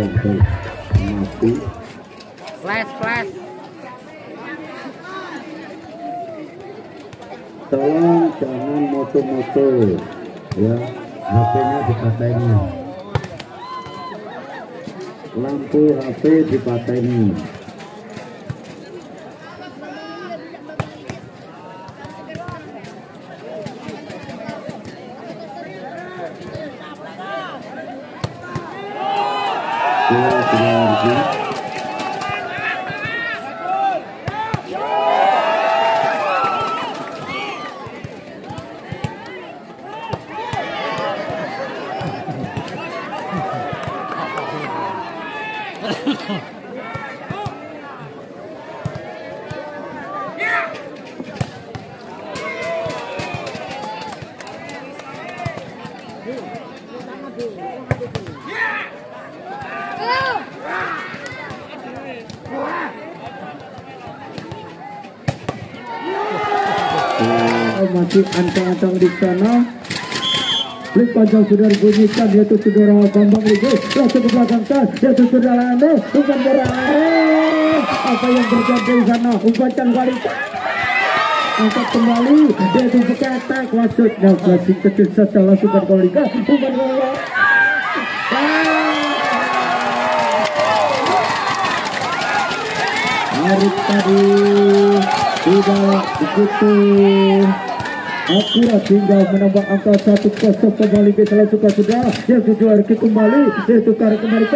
untuk Nafi. Flash. Tolong jangan moto-moto ya, HP-nya dipateni, lampu HP dipateni. Masih ancang-ancang di sana. Klik panjang sudah dibunyikan, yaitu saudara Bambang Ligo langsung ke belakang kan, yaitu saudara Ane umpan bola. Apa yang terjadi di sana? Umpan wanita angkat kembali, yaitu berketak maksudnya masih kecil saja langsung ke Liga umpan bola. Arif tadi tidak begitu akurat hingga menambah angka 1-0 kembali ke salah suka sudah yang kedua kembali yaitu tarik kembali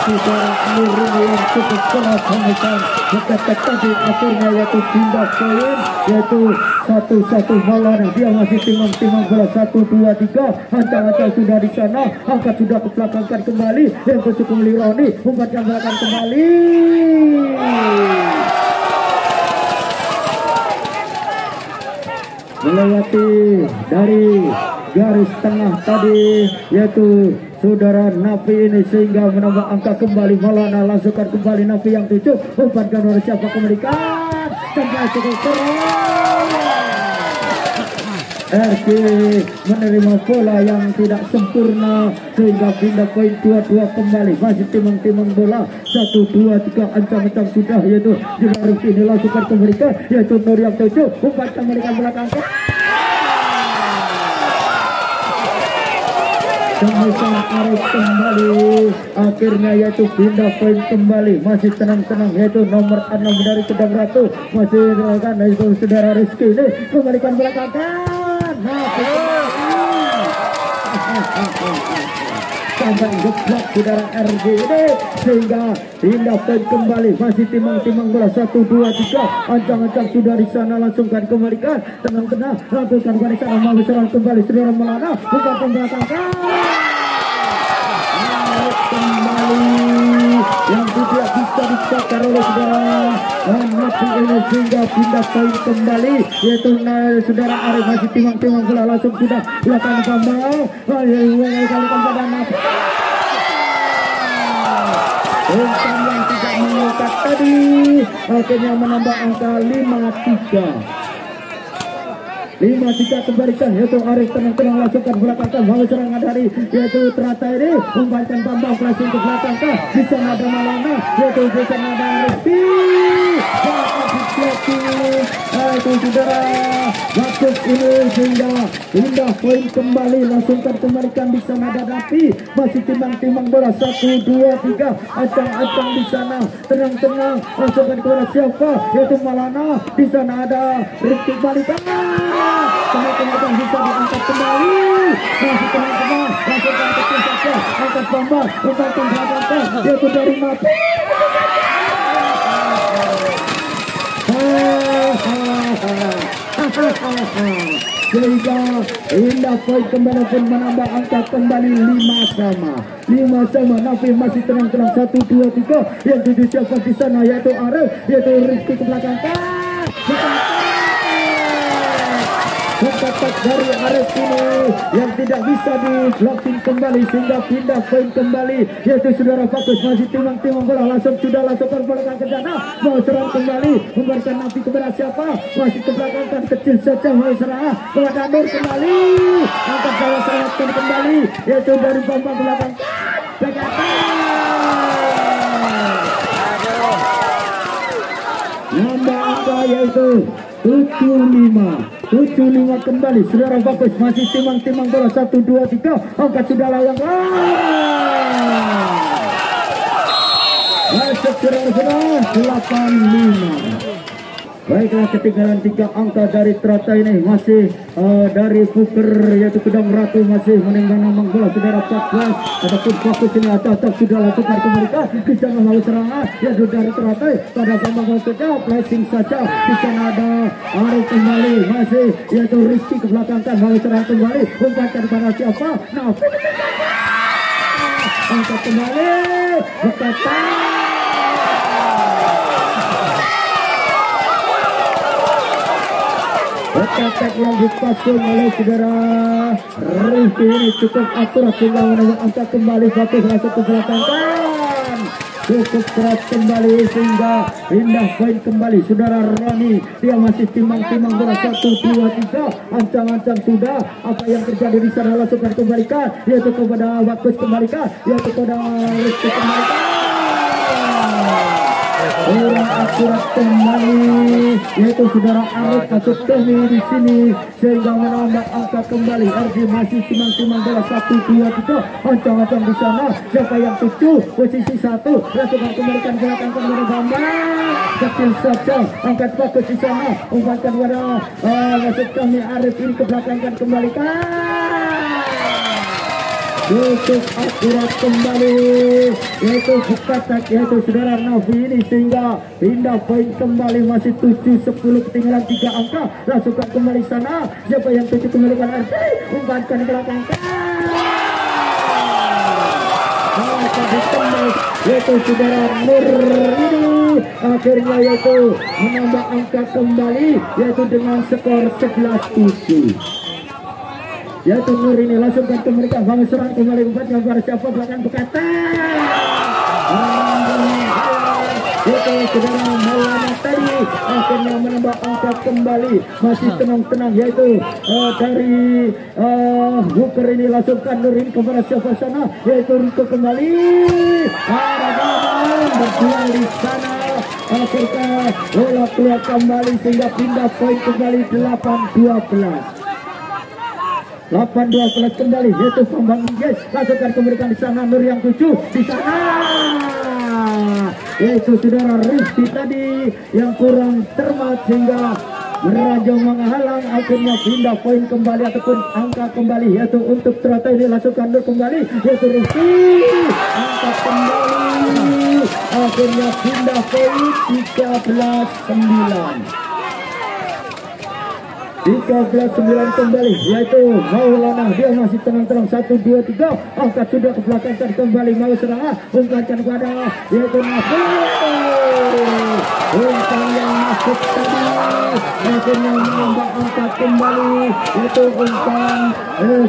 saudara Nurul yang cukup keras menekan dekat tadi akhirnya yaitu pindah poin yaitu 1-1 Maulana. Dia masih timang-timang bola 1-2-3 ancang-ancang sudah di sana, angkat sudah ke belakangkan kembali yang cukup melironi umpankan belakang kembali melewati dari garis tengah tadi yaitu saudara Nafi ini sehingga menambah angka kembali. Maulana langsungkan kembali Nafi yang 7 umpankan oleh siapa kembalikan sampai cukup keras. RG menerima bola yang tidak sempurna sehingga pindah poin 2-2 kembali. Masih timang-timang bola 1-2-3 ancang-ancang sudah yaitu Jilarif ini langsungkan kembalikan yaitu Nur yang 7 umpankan kembalikan belakang Kemudian Arif kembali akhirnya yaitu pindah poin kembali. Masih tenang-tenang yaitu nomor 6 dari Kedang Ratu masih dilakukan yaitu saudara Rizky ini kembalikan belakang sampai geblok saudara RG ini sehingga pindah poin kembali. Masih timang-timang bola 1-2-3 ancang-ancang sudah di sana langsungkan kembalikan tenang-tenang langsungkan kembalikan mau serang kembali saudara Maulana bukan pembelakang kembali yang tidak bisa dicakar oleh saudara Nafi ini sehingga pindah poin kembali yaitu saudara Arif masih timang-timang bola langsung sudah belakang Bambang kalikan pada Nafi umpan yang tidak mengikat tadi akhirnya menambah angka 5-3 kembalikan yaitu Arif tenang-tenang langsungkan belakangkan mau serangan dari yaitu terata ini umpankan Bambang langsung ke belakangkan di sana ada Maulana yaitu di sana ada Rizky itu saudara bagus ini sehingga pindah poin kembali langsungkan kembalikan di sana ada Nafi masih timang-timang bola 1-2-3 ancang-ancang di sana tenang-tenang langsungkan kepada siapa yaitu Maulana di sana ada Rizky balikan teman-teman bisa diangkat kembali masih teman-teman langsungkan ke saja angkat Bambang umpankan belakangkan yaitu dari Nafi sehingga indah poin kembali pun menambah angka kembali 5 sama Nafi masih tenang-tenang 1-2-3 yang 7 siapa di sana yaitu Arif yaitu Rizky ke belakang Kontak dari Arif ini yang tidak bisa di blocking kembali sehingga pindah poin kembali, yaitu saudara fokus masih timang-timang bola langsung sudah langsungkan bola ke sana, mau serang kembali memberikan napi kepada siapa, masih ke belakang kan kecil saja mau serang kepada Nur kembali, angkat bola serahkan kembali yaitu dari Bambang belakang nambah angka yaitu 75 kembali saudara fokus masih timang-timang bola 1 2 3 angkat sudah layang masuk saudara 85. Baiklah, ketinggalan 3 angka dari teratai ini masih dari Fuker yaitu Kedang Ratu masih menembak bola saudara 14 ataupun fokus ini atau sudah lakukan kembalikan di sana lalu serangan yaitu dari teratai pada Bambang saja flashing saja di sana ada Arif kembali masih yaitu Rizky ke belakang kan lalu serang kembali umpankan pada siapa angkat kembali berkata Attack yang dipasung oleh saudara Rizky ini cukup akurat sehingga angkat kembali satu langsung ke belakang cukup keras kembali sehingga pindah poin kembali saudara Roni, dia masih timang-timang bola 1 2 3 ancang-ancang sudah apa yang terjadi di sana langsung kembalikan yaitu kepada Bagus kembalikan yaitu kepada Rizky kembalikan kurang akurat kembali yaitu saudara Arif masuk Tommy di sini sehingga menambah angka kembali. RJ masih timang-timang bola 1 2 3 ancang-ancang di sana siapa yang 7 posisi 1 langsung kembalikan belakang kepada Bambang kecil saja angkat fokus di sana umpankan pada masuk Tommy Arif ini ke belakang kan kembalikan cukup akurat kembali yaitu Bukatak yaitu saudara Nafi ini sehingga pindah poin kembali masih 7-10 ketinggalan 3 angka langsungkan kembali sana siapa yang 7 kembalikan RT umpankan ke belakang yaitu saudara Nur ini akhirnya yaitu menambah angka kembali yaitu dengan skor 11-7 yaitu Nur ini langsungkan ke mereka bangun serang kembali umpankan pada siapa belakang berkata yaitu saudara Maulana tadi akhirnya menambah angka kembali masih tenang-tenang yaitu dari Buker ini langsungkan Nur ini kepada siapa sana yaitu Riko kembali berjuang di sana akhirnya bola keluar kembali sehingga pindah poin kembali 8-12 kembali yaitu Bambang Inggris langsungkan kembalikan di sana Nur yang 7 di sana yaitu saudara Rizky tadi yang kurang cermat sehingga meranjang menghalang akhirnya pindah poin kembali ataupun angka kembali yaitu untuk teratai ini langsungkan Nur kembali yaitu Rizky angkat kembali akhirnya pindah poin 13-9 kembali yaitu Maulana dia masih tenang-tenang 1 2 3 angkat sudah ke belakang kembali mau serangan umpankan kepada yaitu Nafi umpan yang masuk tadi akhirnya menambah angkat kembali yaitu umpan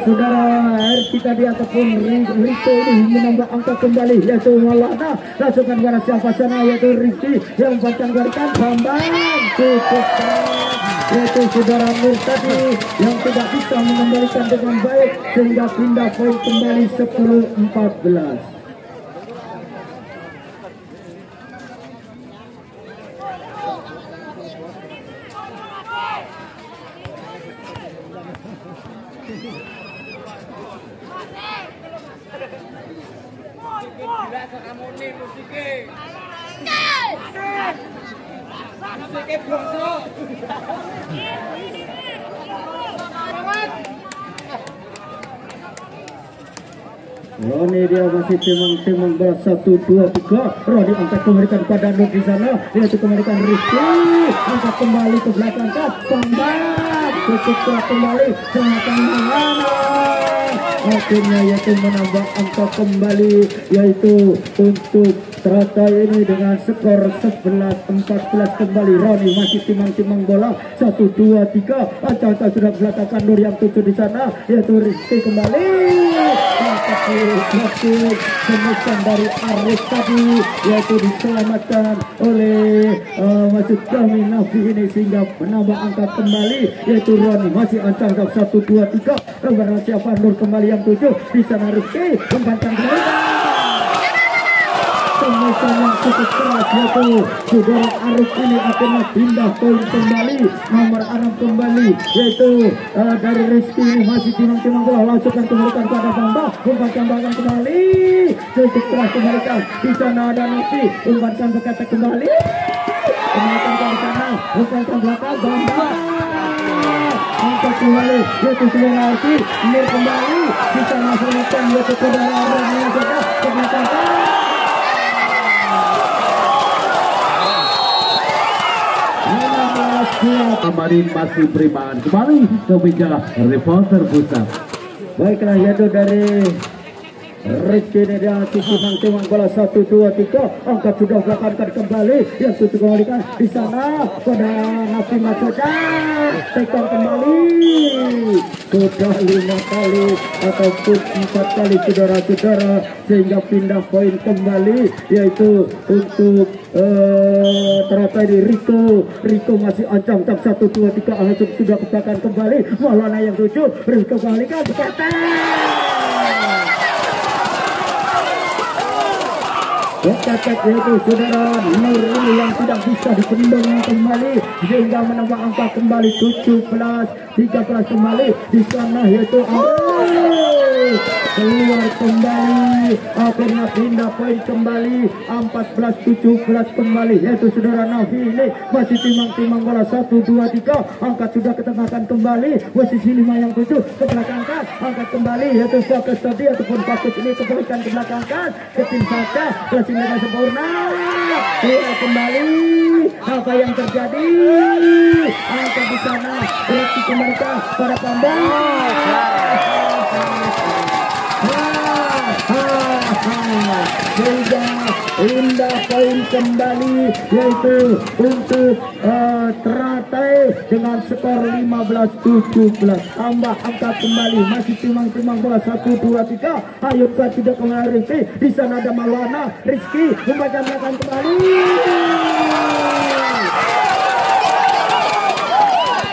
saudara RT tadi ataupun Rito ini menambah angka kembali yaitu Maulana langsungkan kepada siapa sana yaitu Rizky yang umpankan garikan Bambang cukup yaitu saudara Nur tadi yang tidak bisa mengembalikan dengan baik sehingga pindah poin kembali 10-14. Roni dia masih timang-timang bola 1 2 3 Roni angkat kembalikan pada Nur di sana yaitu kembalikan Rizky angkat kembali ke belakang Bambang cukup kuat kembali Jonathan Mahana akhirnya yaitu menambah angka kembali yaitu untuk teratai ini dengan skor 11-14 kembali. Roni masih timang-timang bola 1-2-3. Acah-acah sudah belakangkan Nur yang 7 di sana, yaitu Rizky kembali. Berhasil semusan dari Arif tadi, yaitu diselamatkan oleh Masud Kami Nafi ini sehingga menambah angka kembali, yaitu Roni masih ancang 1-2-3. Berhasil Nur kembali yang 7 di sana. Rizky umpankan kembali. Semusan yang cukup keras, yaitu saudara Arif ini akhirnya pindah poin kembali. Nomor 6 kembali, yaitu dari Rizky ini masih timang-timang bola, langsungkan kembalikan kepada Bamba, umpankan belakang kembali, cukup keras kembalikan. Di sana ada Nafi, umpankan berkata kembali, kembalikan ke sana, umpankan belakang Bamba, angkat kembali, yaitu sudah Nafi, Mir kembali, di sana selamatkan, yaitu saudara Arif yang sudah kembalikan. Kemarin masih berimaan kembali ke meja reporter pusat. Baiklah, yaitu dari Rizky ini dia timang-timang bola 1-2-3. Angkat sudah belakangkan kembali, yang 7 kembalikan di sana pada Nafi Masoda, tekan kembali. Sudah 5 kali ataupun 4 kali saudara-saudara, sehingga pindah poin kembali, yaitu untuk teratai di Riko masih ancam 1-2-3. Langsung sudah kebakar kembali. Maulana yang 7, Rizky kembalikan berkata. Berkata yaitu saudara Nur ini yang tidak bisa dikendong kembali, sehingga menambah angka kembali 17-13 kembali di sana, yaitu keluar kembali, akhirnya pindah poin kembali 14-17 kembali, yaitu saudara Nafi ini masih timang-timang bola 1-2-3. Angkat sudah ketengahkan kembali, posisi 5 yang 7 ke belakangkan, angkat kembali, yaitu fokus tadi ataupun fokus ini kebalikan ke belakangkan, ketim saja klasik dengan sempurna, keluar kembali. Apa yang terjadi? Angkat di sana, berarti kembalikan pada Pandang. Sehingga indah poin kembali, yaitu untuk teratai dengan skor 15-17. Tambah angka kembali, masih timang-timang bola 1-2-3. Ayo tidak kembali Rizky, di sana ada Maulana. Rizky membaca belakang kembali.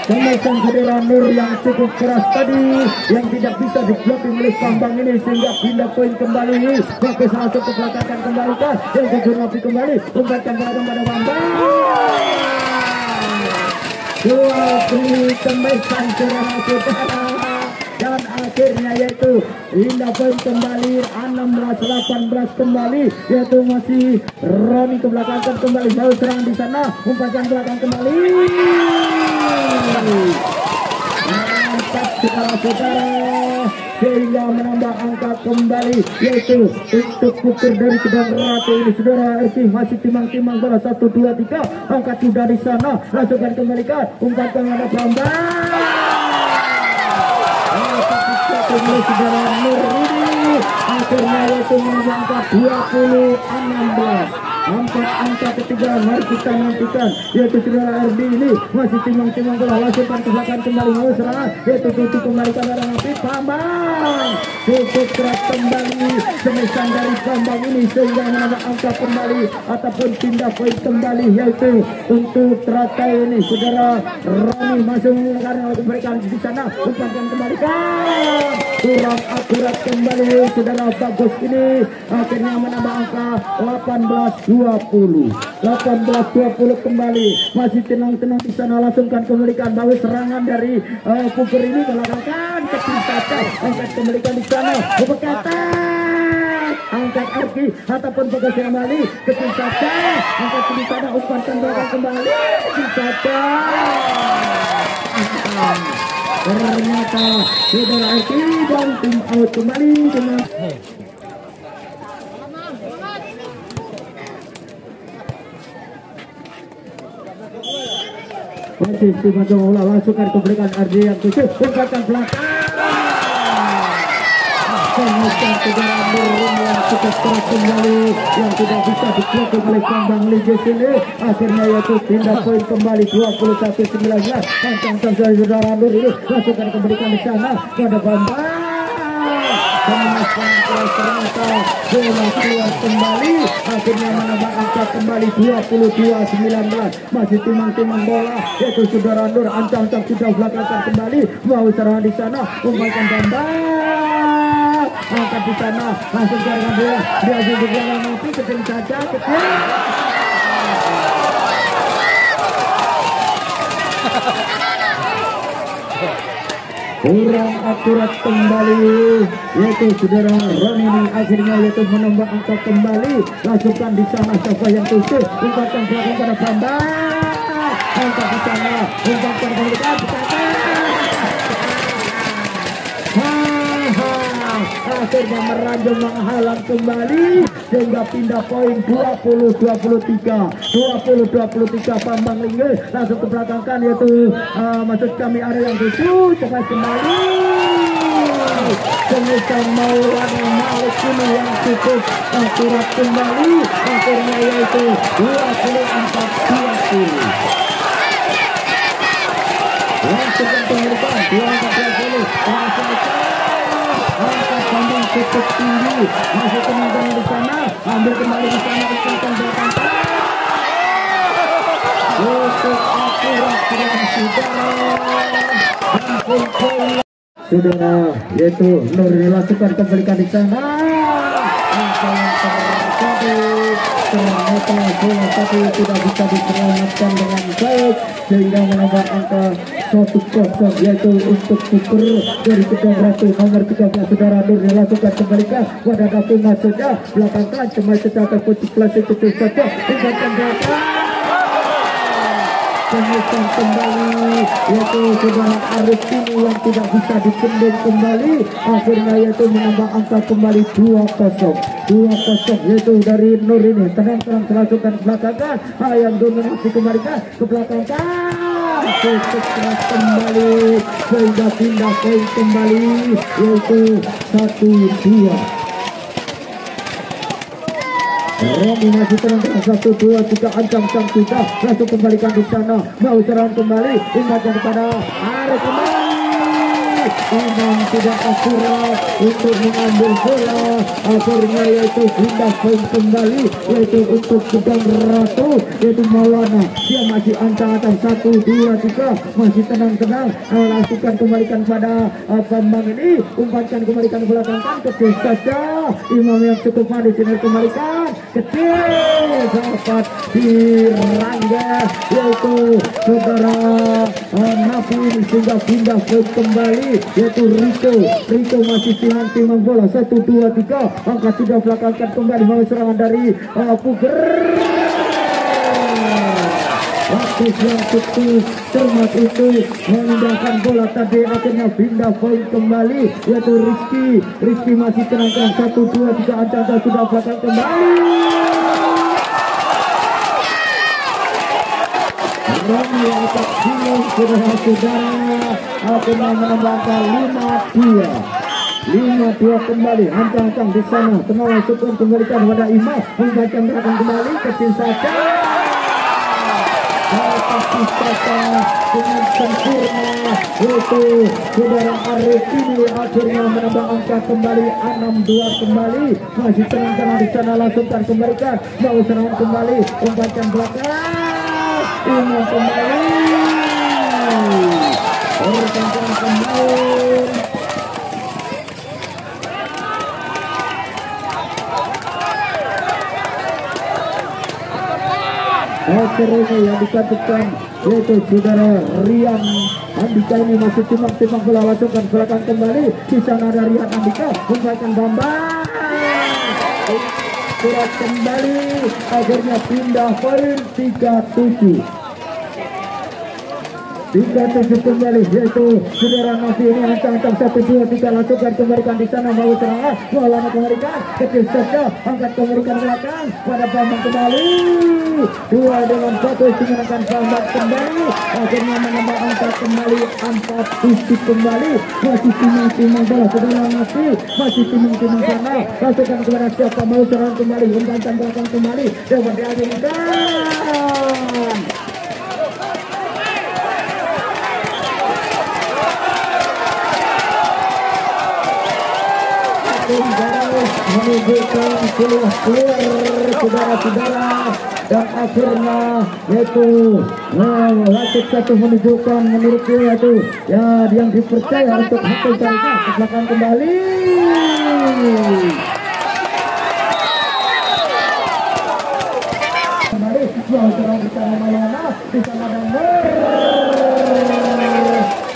Pemasan saudara Nur yang cukup keras tadi, yang tidak bisa diblokir oleh Bambang ini, sehingga pindah poin kembali. Bagus langsung ke belakang kembali kan, yang jujur Nafi kembali, umpankan belakang pada Bambang. Dua beri kembalikan saudara-saudara, dan akhirnya yaitu indah poin kembali 16-18 kembali, yaitu masih Roni ke belakang kembali, baru serang di sana, umpankan belakang kembali. Mantap saudara-saudara, sehingga menambah angka kembali, yaitu untuk pukur dari kedua ratu ini saudara Rizky masih timang-timang bola 1-2-3. Angkat sudah di sana, langsungkan kembalikan, umpankan ada Bambang. Saudara Nur ini akhirnya yaitu menambah 20-16. Angka ketiga mari kita nantikan, yaitu saudara RB ini masih timang-timang bola, langsungkan ke belakang kembali, mau serangan, yaitu tutup kembali ke arah Nafi. Bambang cukup keras kembali, semesan dari Bambang ini sehingga menambah angka kembali ataupun pindah poin kembali, yaitu untuk teratai ini saudara Roni masih menggunakan memberikan di sana, umpankan kembalikan, kurang akurat kembali saudara Bagus ini akhirnya menambah angka 18-20 kembali, masih tenang-tenang di sana, langsungkan kembalikan, bawa serangan dari Puger ini belakangkan ke tim saja, angkat kembalikan di sana, berkata angkat Arki ataupun Bagus kembali ke tim saja, angkat di sana, umpankan belakang kembali tim saja. Ternyata saudara Arki dan tim out kembali dengan masih timang bola, langsungkan keberikan RD yang 7, umpankan belakang. Kemudian saudara Nurul yang cukup keras kembali yang tidak bisa dikeluarkan oleh kandang Liga sini. Akhirnya yaitu pindah poin kembali 21-19. Ancang-ancang saudara Nur ini langsung kembalikan di sana pada Bambang. Ternyata bola keluar kembali, akhirnya menambah angka kembali 22-19. Masih timang-timang bola yaitu saudara Nur. Ancang-ancang sudah belakangkan kembali, mau serangan di sana, umpankan Bambang angkat di sana, langsung serangan bola dia juga nanti kecil saja kecil. Kurang akurat kembali yaitu saudara Ronini, akhirnya yaitu menambah angka kembali. Langsungkan di sana siapa yang tusuk, umpatan belakang pada Bambang angkat di sana, umpatan kembali akhirnya meranjang menghalang kembali sehingga pindah poin 20-23 Bambang Linggil langsung ke belakangkan yaitu maksud kami ada yang tujuh cepat kembali Semisal Maulana Malik ini yang cukup akurat kembali akhirnya yaitu 24-20 langsung pengiriman 24-20 angkat Bambang cukup tinggi, masih teman-teman di sana, ambil kembali di sana, ikutkan belakang. Cukup akurat dengan saudara, yaitu Nur dilakukan kembalikan di sana. Apa yang terjadi? Ternyata bola tapi tidak bisa diselamatkan dengan baik sehingga menambah angka 1-0 yaitu untuk tuker dari kedua ratu nomor 13 saudara Nur dilakukan kembalikan pada Dapu Maksudnya belakangkan cuma secara putih klasik itu saja tinggalkan belakang penyusun kembali yaitu saudara Arif ini yang tidak bisa dikendung kembali akhirnya yaitu menambah angka kembali 2-0 yaitu dari Nur ini tenang-tenang dilakukan belakangkan yang dominasi kembalikan ke belakangkan cukup keras kembali sehingga pindah poin kembali yaitu 1-2 Romi masih tenang-tenang 1-2 ancang-ancang sudah langsung kembalikan di sana mau serangan kembali ingatkan kepada Arif kembali Imam tidak akurat untuk mengambil bola akhirnya yaitu pindah poin kembali yaitu untuk Pedang Ratu yaitu Maulana dia masih ancang-ancang 1-2-3 masih tenang-tenang langsungkan kembalikan pada Bambang ini umpankan kembalikan belakangkan kecil saja Imam yang cukup manis ini kembalikan kecil dapat dirangga yaitu saudara Nafi ini sehingga pindah poin kembali yaitu Rico masih timang bola 1-2-3 angka sudah belakangkan kembali mau serangan dari Puger waktu yang cukup cermat itu memindahkan bola tadi akhirnya pindah poin kembali yaitu Rizky masih tenang-tenang 1-2-3 ancang sudah belakang kembali Romi yang tak bingung saudara-saudara akhirnya menambahkan 5-2 kembali ancang-ancang di sana tengah langsung kembalikan kepada Imam membaca belakang kembali kecil saja tapi saja dengan sempurna yaitu saudara Arif ini akhirnya menambah angka kembali 6-2 kembali masih tenang-tenang di sana langsungkan kembalikan mau serangan kembali membaca belakang Imam kembali pergantian pemain akhirnya yang dikatakan yaitu saudara Rian Andika ini masih timang bola langsungkan belakang kembali di sana ada Rian Andika membaikkan Bambang surat kembali akhirnya pindah poin 3-7 3-7 kembali, yaitu saudara Novi ini ancang-ancang 1-2-3 langsungkan kembalikan di sana mau serangan, Maulana kembalikan kecil saja, angkat kembalikan belakang pada Bambang kembali 2-1 menangkan Bambang kembali, akhirnya menambah angka kembali 4-7 kembali, masih timang-timang bola saudara Novi, masih timang-timang sana, langsungkan kepada siapa mau serangan kembali, umpan belakang kembali, dapat dialihkan. Menunjukkan keluar saudara-saudara, dan akhirnya yaitu Latif satu menunjukkan menurut dia itu ya yang dipercaya untuk hasil tarik ke belakang kembali. Kembali mau serang di sana Maulana, di sana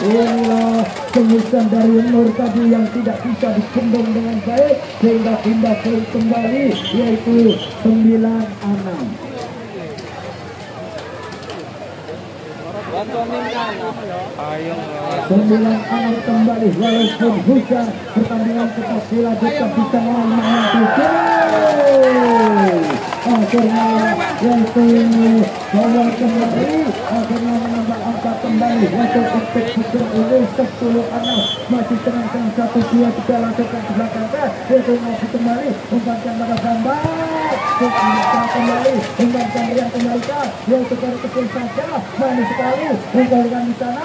inilah semusan dari Nur tadi yang tidak bisa dikembang dengan baik sehingga pindah poin kembali yaitu 9-6. 9-6 kembali walaupun hujan pertandingan sepak bola tetap bisa menang. Akhirnya yaitu bawah kembali, akhirnya menambah angka kembali untuk bukan ini 10-6 masih tenangkan 1-2-3 langsungkan ke belakang yaitu masih kembali umpankan pada Bambang kembali umpankan yang kembalikan yaitu dari kecil saja manis sekali kembalikan di sana.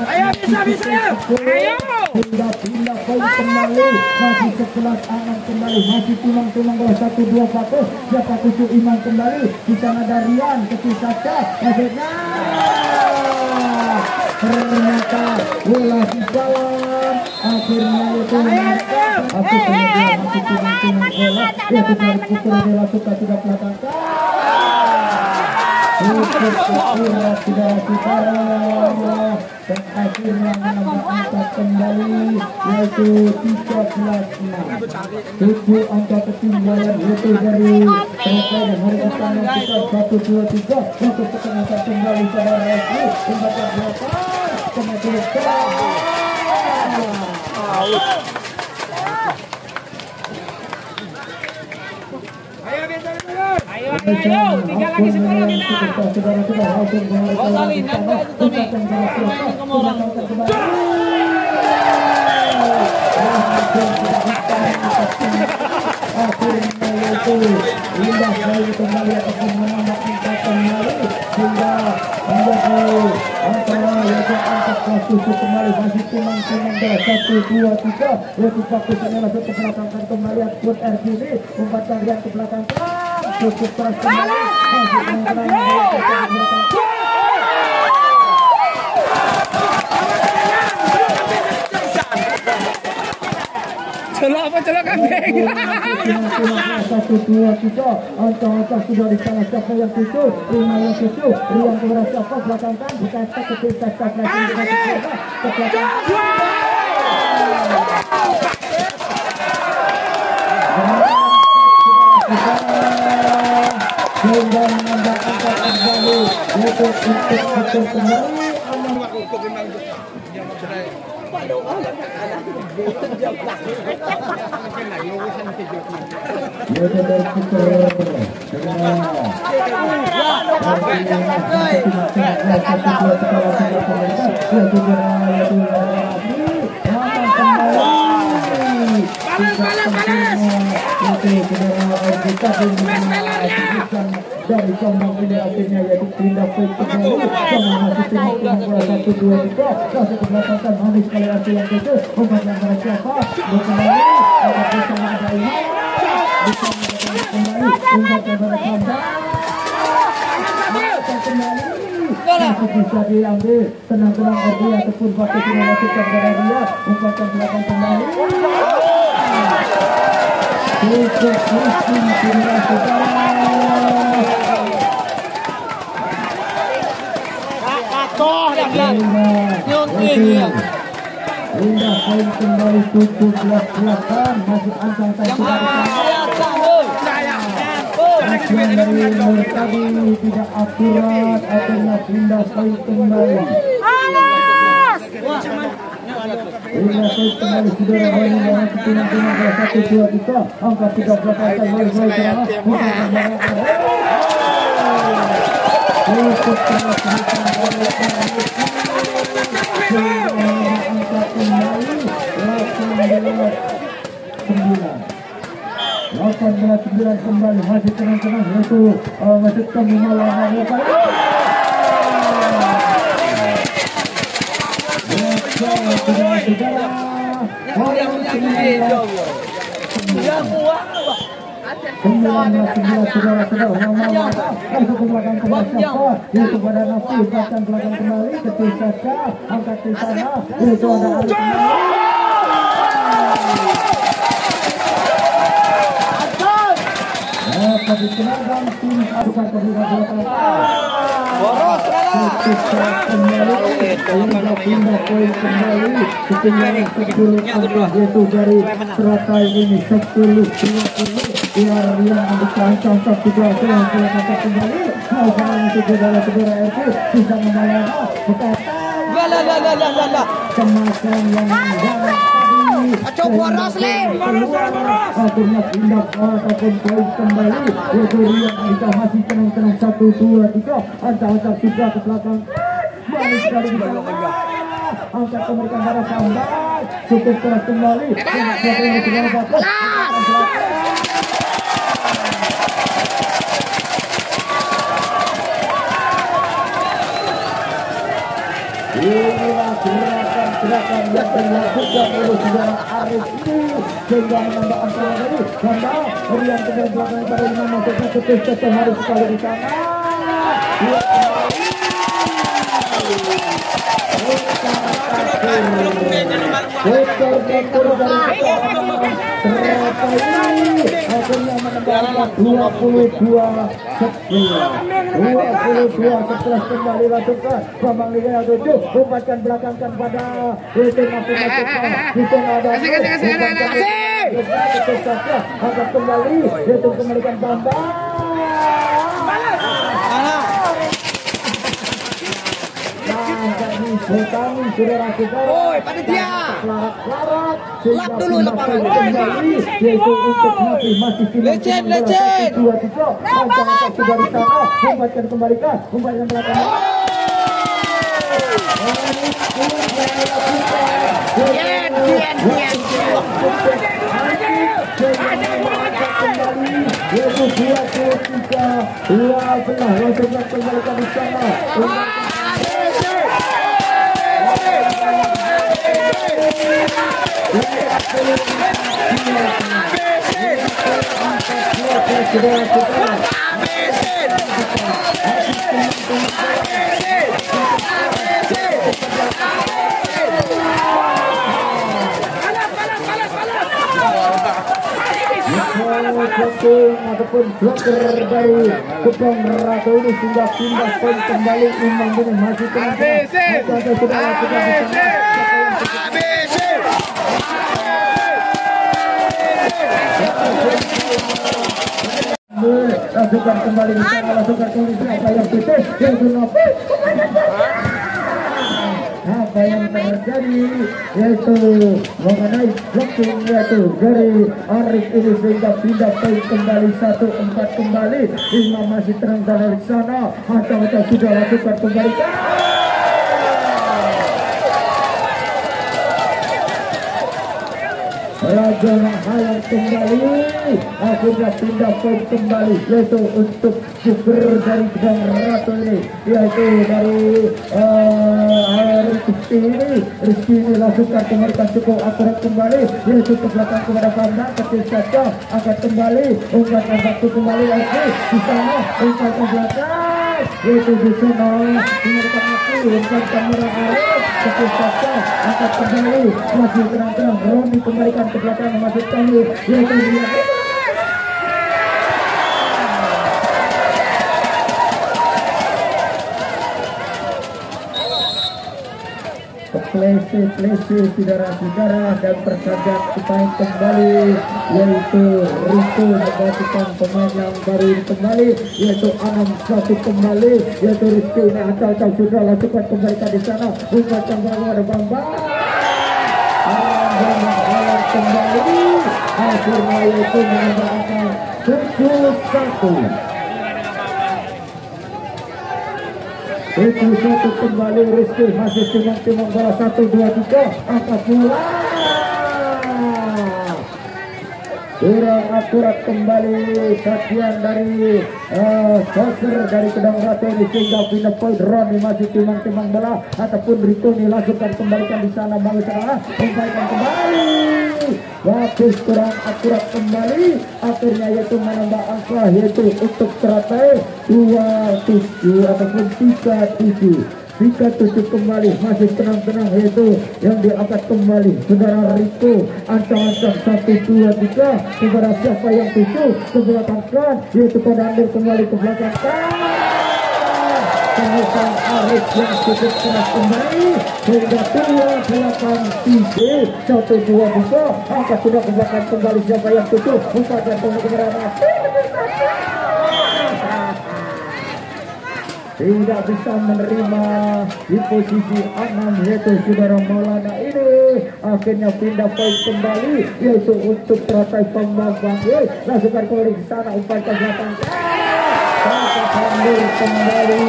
Ayo bisa ya. Ayo. Pindah poin kembali, masih 11-6 kembali, masih timang-timang bola 1-2-1. Siapa tujuh Iman kembali, di sana Darian kecil saja, akhirnya ternyata bola di dalam, akhirnya itu masih timang-timang bola, yaitu dari Putra Dewa Suka sudah melakukan. Dan akhirnya menambah angka kembali yaitu 13-6. 7 angka ketinggalan yaitu dari Terkait dan hari utama kita 1-2-3 untuk ketenangan kembali saudara Resi membaca berapa kemudian Ayo, tinggal lagi sekolah kita. Saudara-saudara langsung kembali indah sekali kembali akan menambah angka kembali hingga menjadi angka kasus kembali masih timang-timang bola 1-2-3 yaitu fokus adalah untuk belakangkan kembali buat RGB umpan tarian ke belakang cukup keras kembali masih timang-timang Celok kambing. 1-2-3 angka sudah di sana siapa yang tujuh Rima yang tujuh Rian kepada siapa belakangkan dikata ketika lagi ke belakang sehingga menambah angka kembali yaitu untuk kembali dari Jombang ini akhirnya yaitu pindah poin kembali Jombang masih timang-timang 1-2-3 kasih ke belakang manis sekali arti yang tujuh umpan yang pada siapa berkembali akan bersama ada ini bisa mengatakan kembali umpan yang pada kembali masih bisa diambil tenang-tenang Erdi ataupun waktu sudah lakukan pada dia umpan yang belakang kembali cukup pusing timnas saudara Toh yang nyunting ya. Indah poin kembali 17-8 masih ancang Action dari Nur tadi tidak akurat, akhirnya pindah poin kembali. Pindah poin kembali saudara Wani dengan ketimang-timang 1-2-3 angka 38 kembali cukup keras angka kembali 18-9 kembali masih tenang-tenang yaitu masih kami malah pindah poin kembali ketinggalan 10 yaitu dari teratai ini 10-20 biar yang dicangcang situasi yang kelihatan kembali mau jangan saudara RP bisa membayar semakan yang Acok boros le. akhirnya pindah ataupun poin kembali yaitu Rian Andika masih tenang-tenang 1-2-3 ancang-ancang sudah ke belakang manis sekali di sana angkat kembalikan darah sambat cukup keras kembali inilah gerakan yang dilakukan oleh saudara Arif ini sehingga menambah angka tadi karena Rian kemudian belakang pada 5 masuknya ke harus sekali di sana akhirnya menambahkan 22 setelah kembali lakukan Bambang Liga 7 umpatkan belakangkan pada itu masuk akan kembali itu kembalikan Bambang Bertanggung saudara-saudara. Oi, panitia. Larat-larat. Lap dulu lapangan. Yaitu untuk masih Lecet. 2-3. Angka sudah di sana. Membuatkan kembalikan. Membuatkan belakang. Yaitu 23. Langsung kembalikan di sana. Ataupun bloker dari Kupang Ratu ini sudah pindah poin kembali imbang dengan masih lakukan kembali di sana lakukan kondisi apa yang putih yang apa yang terjadi yaitu mengenai blocking yaitu dari Arif ini sehingga pindah poin kembali 1-4 kembali Imam masih terang dari sana atau sudah lakukan kembali Raja Mahayang kembali akhirnya pindah poin kembali yaitu untuk super dari Bang Ratu ini yaitu dari Rizky ini lakukan kembalikan cukup akurat kembali yaitu ke belakang kepada Banda ketika akan kembali umpan waktu kembali lagi di sana umpan ke belakang yaitu di sana menggunakan waktu umpan kamera Arif ketika akan kembali masih tenang-tenang Roni kembalikan ke belakang masih kembali yaitu dia Plese saudara-saudara, dan tersadat pemain kembali yaitu Rico menggantikan pemain yang baru kembali yaitu 6-1 kembali yaitu Rizky. Ini acal-acal sudah lakukan kembalikan di sana umpan bola ada Bambang kembali akhirnya yaitu menambahkan 7-1. Itu satu kembali Rizky masih timang bola 1, 2, 3 angkat bola kurang akurat kembali sajian dari Soser dari Kedang Ratu ini sehingga pindah point. Roni masih timang bola ataupun Rito ini langsungkan kembalikan di sana bang sana kembalikan kembali bagus kurang akurat kembali akhirnya yaitu menambah angka yaitu untuk teratai 2-7 ataupun 3-7 kembali masih tenang-tenang yaitu yang diangkat kembali saudara Riko ancang-ancang 1, 2, 3 kepada siapa yang 7 ke belakang kan yaitu pada Andir kembali ke belakang kan Sang Arif yang cukup keras kembali sehingga 2-8-3 1-2 bisa angkat sudah ke belakang kembali siapa yang 7 umpan dan kemudian tidak bisa menerima di posisi 6 yaitu saudara Maulana ini akhirnya pindah poin kembali yaitu untuk teratai Pembambang langsungkan kembali ke sana umpan ke belakang kembali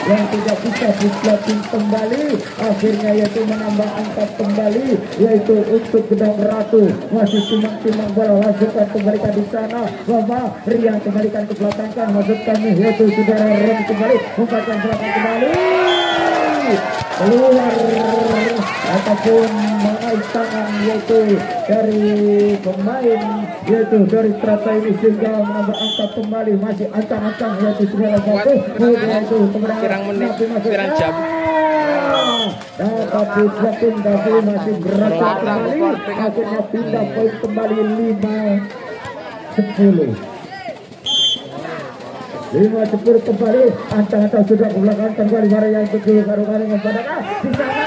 yang tidak bisa dislatin kembali akhirnya yaitu menambah angka kembali yaitu untuk Gedang Ratu masih timang bola langsungkan kembalikan di sana Bapak Rian kembalikan ke belakang kan maksud kami yaitu saudara Ren kembali umpankan belakang kembali keluar ataupun mengait tangan yaitu dari pemain yaitu dari Trata ini sehingga menambah angka kembali masih ancang-ancang yaitu saudara bagus yaitu pirang menit pirang jam dapat dislatin tapi masih berat kembali akhirnya pindah poin kembali 5-10 kembali ancang-ancang sudah ke belakang kembali barang yang kecil karung-karung yang pada di sana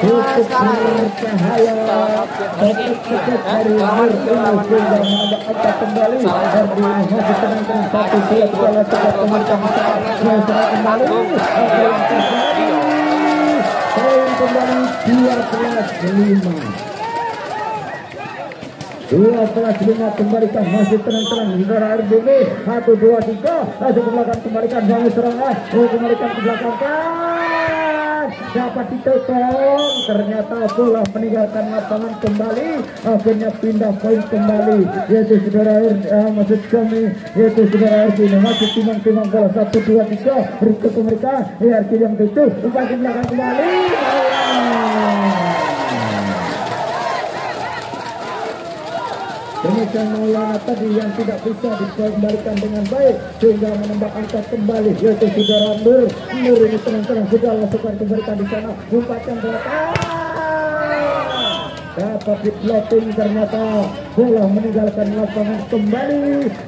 cukup bercahaya cukup dari Nur ini sehingga menambah angka kembali dan masih tenang-tenang 1-2 setelah cepat pemerintah masyarakat kembali poin kembali 12-5 kembalikan masih tenang-tenang saudara RBB 1, 2, 3 langsung ke belakang kembalikan bangun serangan kembalikan ke belakang kan dapat ditotong ternyata bola meninggalkan lapangan kembali akhirnya pindah poin kembali yaitu saudara maksud kami yaitu saudara RB ini masih timang bola 1, 2, 3 berikut kembalikan RB yang 7 umpan ke belakang kembali demikian Maulana tadi yang tidak bisa dikembalikan dengan baik sehingga menambah angka kembali yaitu saudara Nur ini tenang-tenang sudah langsungkan kembalikan di sana umpatan belakang dapat diploting ternyata bola meninggalkan lapangan kembali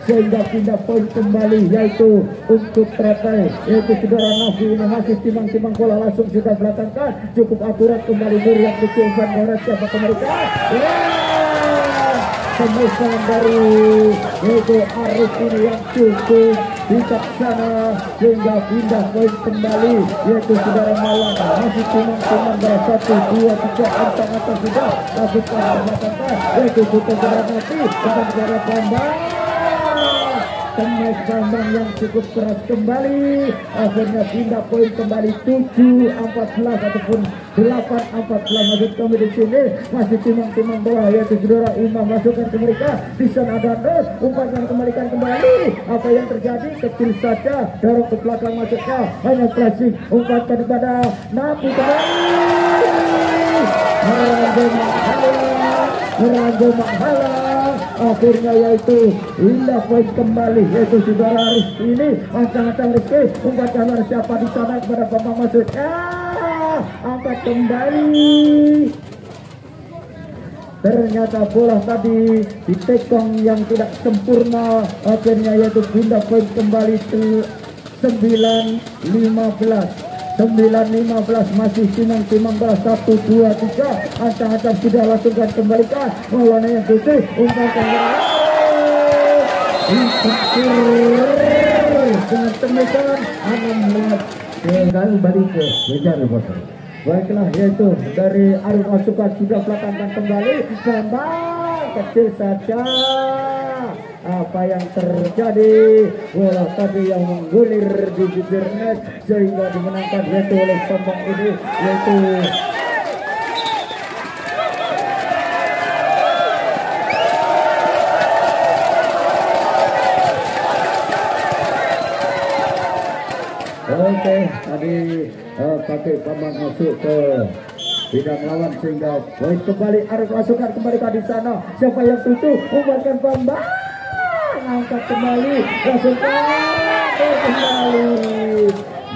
sehingga pindah poin kembali yaitu untuk Teratai yaitu saudara Nafi ini masih timang bola langsung sudah belakangkan cukup akurat kembali Nur yang diciumkan oleh siapa kembalikan tembusan dari yaitu Arif ini yang cukup bijaksana sehingga pindah poin kembali yaitu saudara Maulana masih timang bola 1, 2, 3 ancang-ancang sudah lakukan belakangkan yaitu saudara Nafi dan saudara Bambang Temes Bambang yang cukup keras kembali akhirnya pindah poin kembali 7-14 ataupun 8-14 maksud kami di sini masih timang bola yaitu saudara Imam masukkan ke mereka di sana ada Nur umpankan kembalikan kembali apa yang terjadi kecil saja dorong ke belakang masuknya hanya klasik umpankan kepada Nabi Meranjo Manghala akhirnya yaitu indah poin kembali yaitu saudara Arif ini ancang-ancang Rizky umpan siapa di sana kepada Bambang Masud angkat kembali ternyata bola tadi ditekong yang tidak sempurna akhirnya yaitu pindah poin kembali 11 9-15 masih timang bola 1-2-3 ancang-ancang sudah langsungkan kembalikan bola yang tutup umpankan dengan tembakan melihat dengan balik ke meja reporter. Baiklah, yaitu dari Arif Asukan sudah melakukan kembali gambar kecil saja. Apa yang terjadi, bola tadi yang menggulir di bibir net sehingga dimenangkan yaitu oleh Bambang ini, yaitu oke, tadi pakai Bambang masuk ke bidang lawan sehingga poin kembali. Arif Asukan kembali di sana. Siapa yang tutup? Umpankan Bambang. Angkat kembali. Asukan kembali.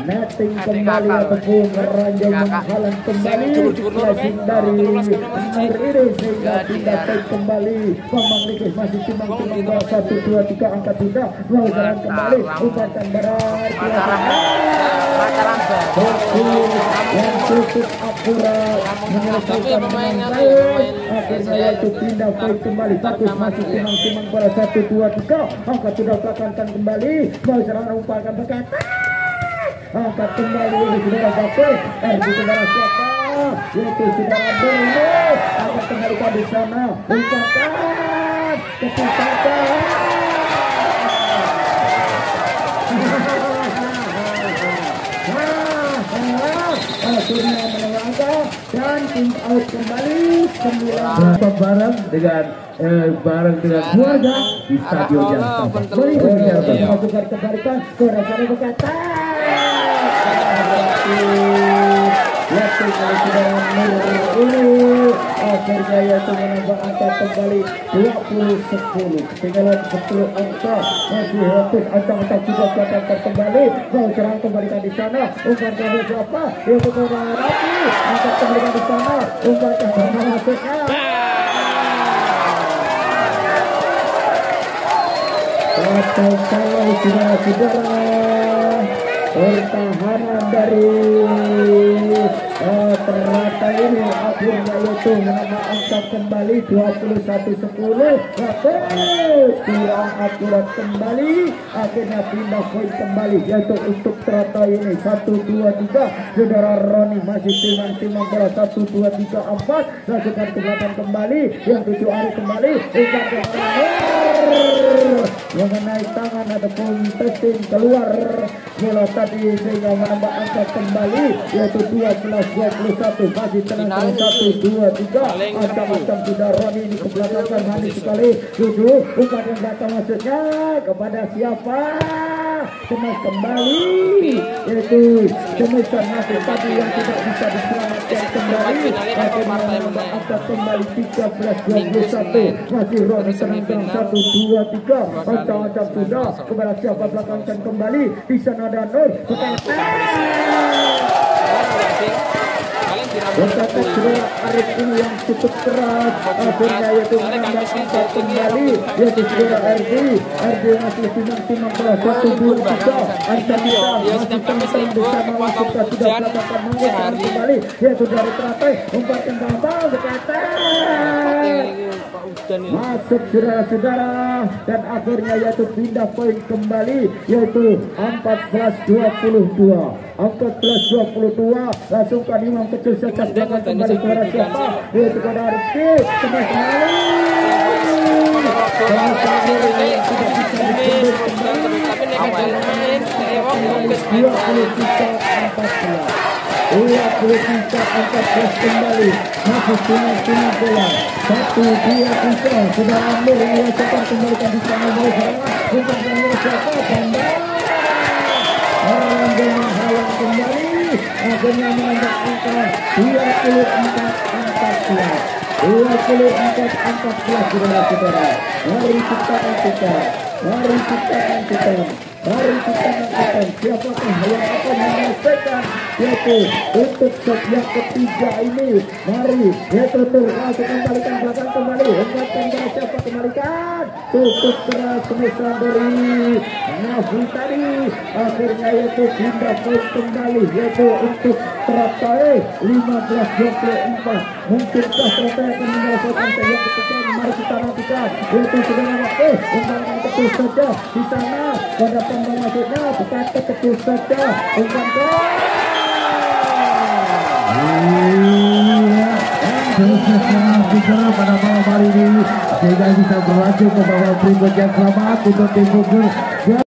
Netting kembali ataupun meranjang menghalang kembali. Passing dari Nuriri sehingga tidak take kembali. Bambang Likis masih timbang-timbang bola 1-2-3 angkat tidak. Mau jalan kembali. Umpankan berat. Yang cukup akurat menyelesaikan dengan baik. Akhirnya yaitu pindah poin kembali. Bagus masih timbang-timbang bola 1-2-3 angkat sudah belakangkan kembali. Mau serangan umpankan berkata angkat kembali saudara Bapak. Di saudara siapa? Yaitu saudara Bruno. Angkat kembali di sana. Umpankan kecepatan. Akhirnya menangkan dan tim out kembali 9 bareng dengan keluarga di stadion yang sama. Masukkan kembalikan ke rekan berkata. Waktu kalau sudah ini akhirnya yaitu menambah angka kembali 20-10. Ketinggalan 10 angka masih hapus ancang-ancang sudah siapkan kembali. Mau serang kembalikan di sana. Umpan kembali siapa? Yaitu kepada Rafi. Angkat kembalikan di sana. Umpan kembali masuknya. Atau kalau saudara-saudara pertahanan dari Ternate ini akhirnya yaitu menambah angka kembali 21-10. Bagus kurang akurat kembali, akhirnya pindah poin kembali yaitu untuk Ternate ini 1-2-3. Saudara Roni masih timang-timang bola 1-2-3-4 lakukan ke belakang kembali yang 7 hari kembali ingin ke mengenai tangan ataupun testing keluar bola tadi sehingga menambah angka kembali yaitu 12-21 masih tenang 1-2-3 macam-macam sudah Roni ini kebelakangkan manis sekali 7 bukan yang datang maksudnya kepada siapa kemas kembali yaitu Cemisan masih tadi yang tidak bisa diselamatkan kembali akhirnya menambah angka kembali 13-21 masih Roni tenang 1-2-3 macam-macam sudah kepada siapa belakangkan kembali di sana ada Nur berkata saudara Arif ini yang cukup keras akhirnya yaitu menambah angka kembali yaitu saudara RD masih timang-timang bola 1-2-3 Artamita masih tentang bersama Wasita sudah melakukan menguasai kembali yaitu dari teratai umpan Bambang berkata masuk saudara-saudara dan akhirnya yaitu pindah poin kembali yaitu 14-22 langsungkan Imam kecil sekat belakang kembali kepada siapa yaitu kepada Rizky kembali kembali masih timang bola 1-2-3 sudah ambil menyelesaikan kembalikan di sana mulai serangan untuk siapa Bambang orang menghalang kembali akhirnya menambah angka 24-14 saudara-saudara mari ciptakan kita Mari kita nantikan siapakah yang akan menyelesaikan yaitu untuk set yang ketiga ini. Mari yaitu langsung kembalikan belakang kembali, umpan kepada siapa, kembalikan cukup keras pemirsa dari Nafri tadi, akhirnya yaitu pindah poin kembali yaitu untuk Teratai 15-24. Mungkinkah Teratai akan menyelesaikan set yang ketiga? Mari kita nantikan yaitu segera waktu umpan ketus saja di sana pada pembang masuknya, bukan ketus saja umpan pada malam hari ini sehingga bisa berlanjut ke babak berikutnya. Selamat untuk tim Bogor.